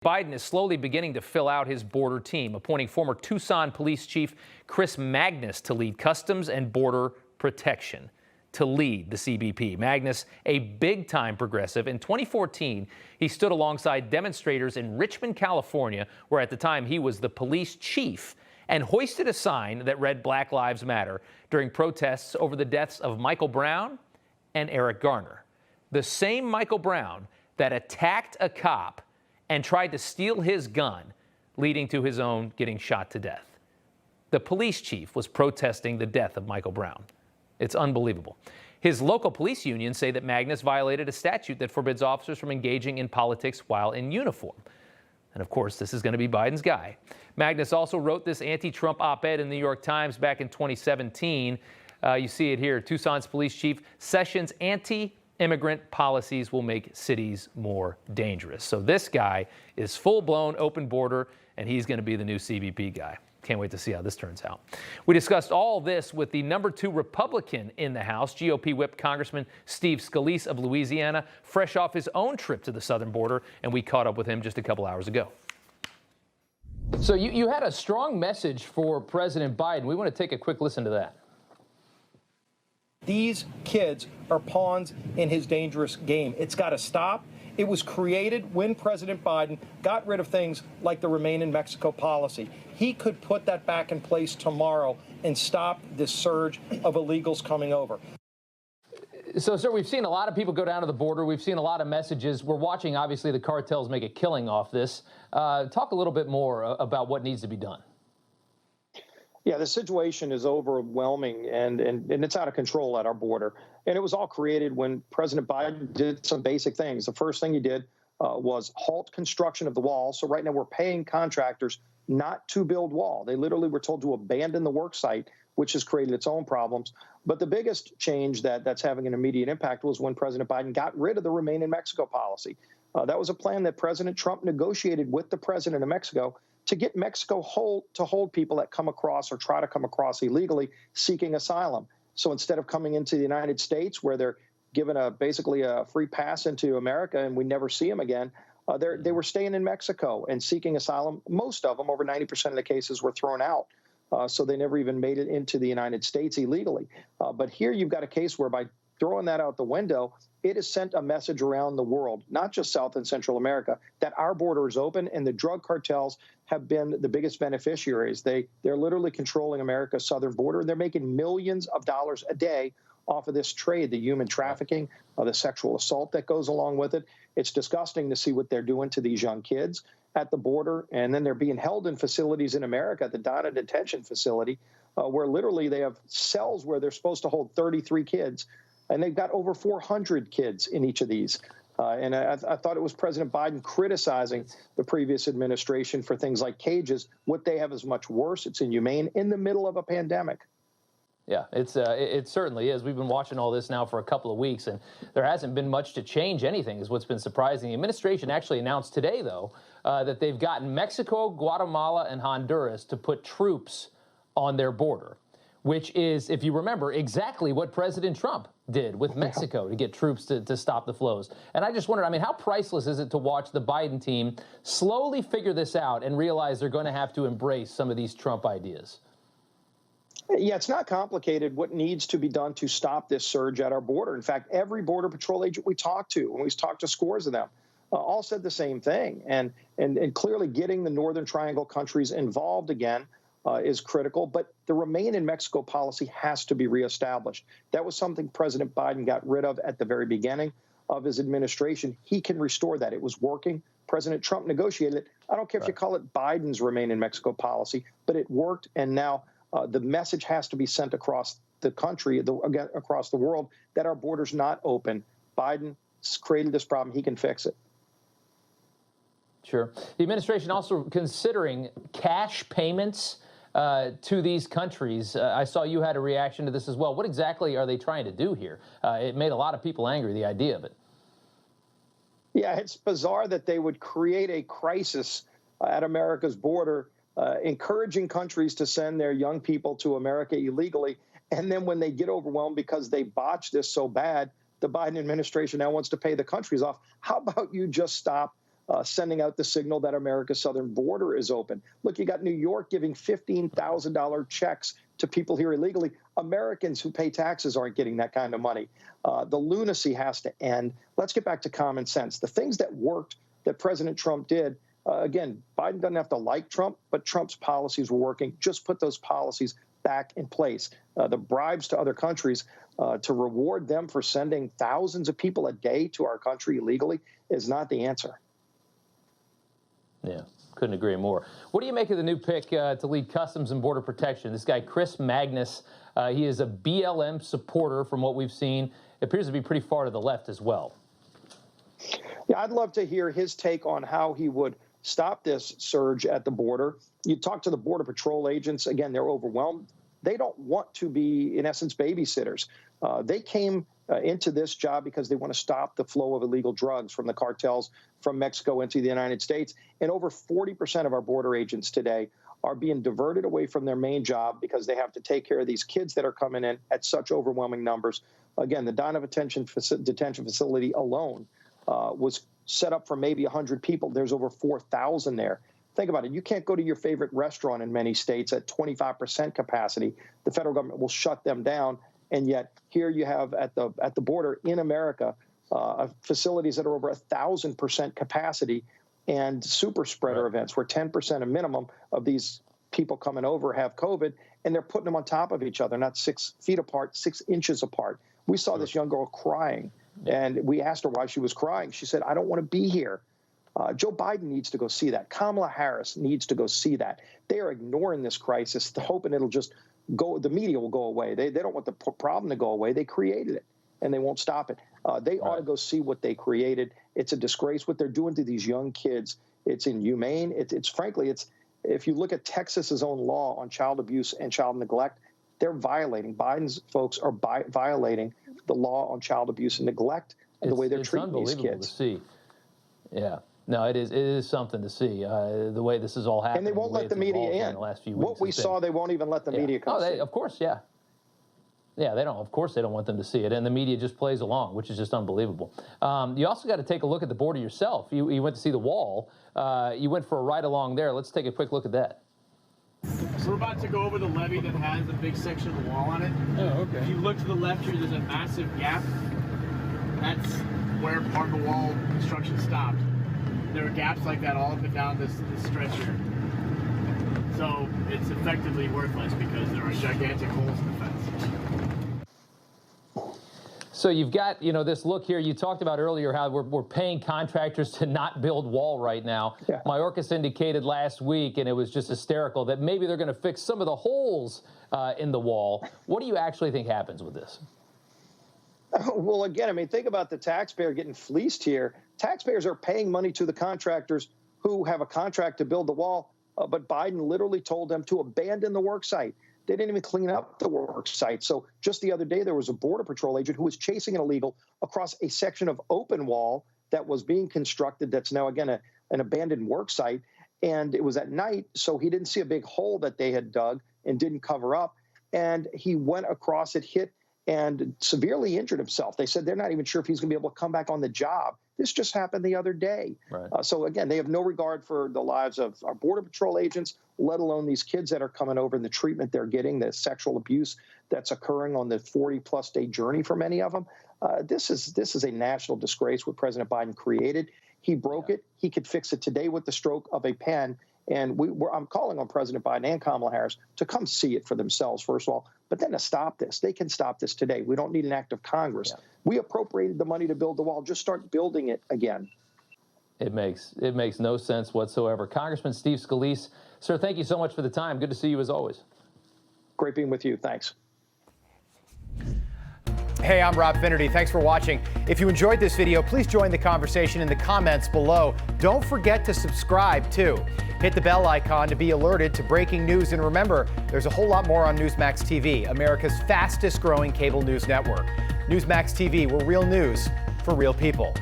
Biden is slowly beginning to fill out his border team, appointing former Tucson Police Chief Chris Magnus to lead Customs and Border Protection, to lead the CBP. Magnus, a big-time progressive. In 2014, he stood alongside demonstrators in Richmond, California, where at the time he was the police chief, and hoisted a sign that read "Black Lives Matter" during protests over the deaths of Michael Brown and Eric Garner. The same Michael Brown that attacked a cop and tried to steal his gun, leading to his own getting shot to death. The police chief was protesting the death of Michael Brown. It's unbelievable. His local police unions say that Magnus violated a statute that forbids officers from engaging in politics while in uniform. And of course, this is going to be Biden's guy. Magnus also wrote this anti-Trump op-ed in the New York Times back in 2017. You see it here. Tucson's police chief, Sessions' anti-immigrant policies will make cities more dangerous. So this guy is full-blown open border, and he's going to be the new CBP guy. Can't wait to see how this turns out. We discussed all this with the #2 Republican in the House, GOP Whip Congressman Steve Scalise of Louisiana, fresh off his own trip to the southern border, and we caught up with him just a couple hours ago. So you had a strong message for President Biden. We want to take a quick listen to that. These kids are pawns in his dangerous game. It's got to stop. It was created when President Biden got rid of things like the Remain in Mexico policy. He could put that back in place tomorrow and stop this surge of illegals coming over. So, sir, we've seen a lot of people go down to the border. We've seen a lot of messages. We're watching, obviously, the cartels make a killing off this. Talk a little bit more about what needs to be done. Yeah, the situation is overwhelming and it's out of control at our border. And it was all created when President Biden did some basic things. The first thing he did was halt construction of the wall. So right now we're paying contractors not to build wall. They literally were told to abandon the work site, which has created its own problems. But the biggest change that's having an immediate impact was when President Biden got rid of the Remain in Mexico policy. That was a plan that President Trump negotiated with the president of Mexico to get Mexico to hold people that come across or try to come across illegally seeking asylum. So instead of coming into the United States where they're given basically a free pass into America and we never see them again, they were staying in Mexico and seeking asylum. Most of them, over 90% of the cases, were thrown out. So they never even made it into the United States illegally. But here you've got a case where by throwing that out the window, it has sent a message around the world, not just South and Central America, that our border is open and the drug cartels have been the biggest beneficiaries. They're literally controlling America's southern border, and they're making millions of dollars a day off of this trade, the human trafficking, the sexual assault that goes along with it. It's disgusting to see what they're doing to these young kids at the border, and then they're being held in facilities in America, the Donna Detention Facility, where literally they have cells where they're supposed to hold 33 kids. And they've got over 400 kids in each of these. And I thought it was President Biden criticizing the previous administration for things like cages. What they have is much worse. It's inhumane in the middle of a pandemic. Yeah, it certainly is. We've been watching all this now for a couple of weeks, and there hasn't been much to change anything, is what's been surprising. The administration actually announced today, though, that they've gotten Mexico, Guatemala, and Honduras to put troops on their border, which is, if you remember, exactly what President Trump did with Mexico to get troops to stop the flows. And I just wondered, I mean, how priceless is it to watch the Biden team slowly figure this out and realize they're going to have to embrace some of these Trump ideas? Yeah, it's not complicated what needs to be done to stop this surge at our border. In fact, every Border Patrol agent we talked to, and we talked to scores of them, all said the same thing. And clearly getting the Northern Triangle countries involved again is critical, but the Remain in Mexico policy has to be reestablished. That was something President Biden got rid of at the very beginning of his administration. He can restore that. It was working. President Trump negotiated it. I don't care if you call it Biden's Remain in Mexico policy, but it worked, and now the message has to be sent across the country, across the world, that our border's not open. Biden created this problem. He can fix it. Sure. The administration also considering cash payments to these countries. I saw you had a reaction to this as well. What exactly are they trying to do here? It made a lot of people angry, the idea of it. Yeah, it's bizarre that they would create a crisis at America's border, encouraging countries to send their young people to America illegally. And then when they get overwhelmed because they botched this so bad, the Biden administration now wants to pay the countries off. How about you just stop sending out the signal that America's southern border is open. Look, you got New York giving $15,000 checks to people here illegally. Americans who pay taxes aren't getting that kind of money. The lunacy has to end. Let's get back to common sense. The things that worked that President Trump did, again, Biden doesn't have to like Trump, but Trump's policies were working. Just put those policies back in place. The bribes to other countries to reward them for sending thousands of people a day to our country illegally is not the answer. Yeah, couldn't agree more. What do you make of the new pick to lead Customs and Border Protection? This guy, Chris Magnus, he is a BLM supporter from what we've seen. It appears to be pretty far to the left as well. Yeah, I'd love to hear his take on how he would stop this surge at the border. You talk to the Border Patrol agents, again, they're overwhelmed. They don't want to be, in essence, babysitters. They came into this job because they want to stop the flow of illegal drugs from the cartels from Mexico into the United States. And over 40% of our border agents today are being diverted away from their main job because they have to take care of these kids that are coming in at such overwhelming numbers. Again, the Donovan detention facility alone was set up for maybe 100 people. There's over 4,000 there. Think about it. You can't go to your favorite restaurant in many states at 25% capacity. The federal government will shut them down. And yet here you have at the border in America, facilities that are over 1,000% capacity and super spreader events where 10% a minimum of these people coming over have COVID, and they're putting them on top of each other, not 6 feet apart, 6 inches apart. We saw this young girl crying, and we asked her why she was crying. She said, "I don't want to be here." Joe Biden needs to go see that. Kamala Harris needs to go see that. They are ignoring this crisis, hoping it'll just go, the media will go away. They don't want the problem to go away. They created it, and they won't stop it. They ought to go see what they created. It's a disgrace what they're doing to these young kids. It's inhumane. Frankly, if you look at Texas's own law on child abuse and child neglect, they're violating, Biden's folks are violating the law on child abuse and neglect and the way they're treating these kids. It's unbelievable to see. Yeah. No, it is something to see, the way this is all happening. And they won't let the media in. The last few weeks what we saw, they won't even let the media come see. Of course, yeah. Yeah, they don't. Of course, they don't want them to see it, and the media just plays along, which is just unbelievable. You also got to take a look at the border yourself. You went to see the wall. You went for a ride along there. Let's take a quick look at that. So we're about to go over the levee that has a big section of the wall on it. Oh, okay. If you look to the left here, there's a massive gap. That's where part of the wall construction stopped. There are gaps like that all up and down this stretch here. So it's effectively worthless because there are gigantic holes in the fence. So you've got, this look here. You talked about earlier how we're paying contractors to not build wall right now. Yeah. Mayorkas indicated last week, and it was just hysterical, that maybe they're going to fix some of the holes in the wall. What do you actually think happens with this? Well, again, think about the taxpayer getting fleeced here. Taxpayers are paying money to the contractors who have a contract to build the wall, but Biden literally told them to abandon the work site. They didn't even clean up the work site. So just the other day, there was a Border Patrol agent who was chasing an illegal across a section of open wall that was being constructed that's now, again, an abandoned work site. And it was at night, so he didn't see a big hole that they had dug and didn't cover up. And he went across it, hit, and severely injured himself. They said they're not even sure if he's going to be able to come back on the job. This just happened the other day. Right. So, again, they have no regard for the lives of our Border Patrol agents, let alone these kids that are coming over and the treatment they're getting, the sexual abuse that's occurring on the 40-plus day journey for many of them. This is a national disgrace what President Biden created. He broke it. He could fix it today with the stroke of a pen. And I'm calling on President Biden and Kamala Harris to come see it for themselves, first of all, but then to stop this. They can stop this today. We don't need an act of Congress. Yeah. We appropriated the money to build the wall. Just start building it again. It makes no sense whatsoever. Congressman Steve Scalise, sir, thank you so much for the time. Good to see you as always. Great being with you. Thanks. Hey, I'm Rob Finnerty. Thanks for watching. If you enjoyed this video, please join the conversation in the comments below. Don't forget to subscribe, too. Hit the bell icon to be alerted to breaking news. And remember, there's a whole lot more on Newsmax TV, America's fastest growing cable news network. Newsmax TV, we're real news for real people.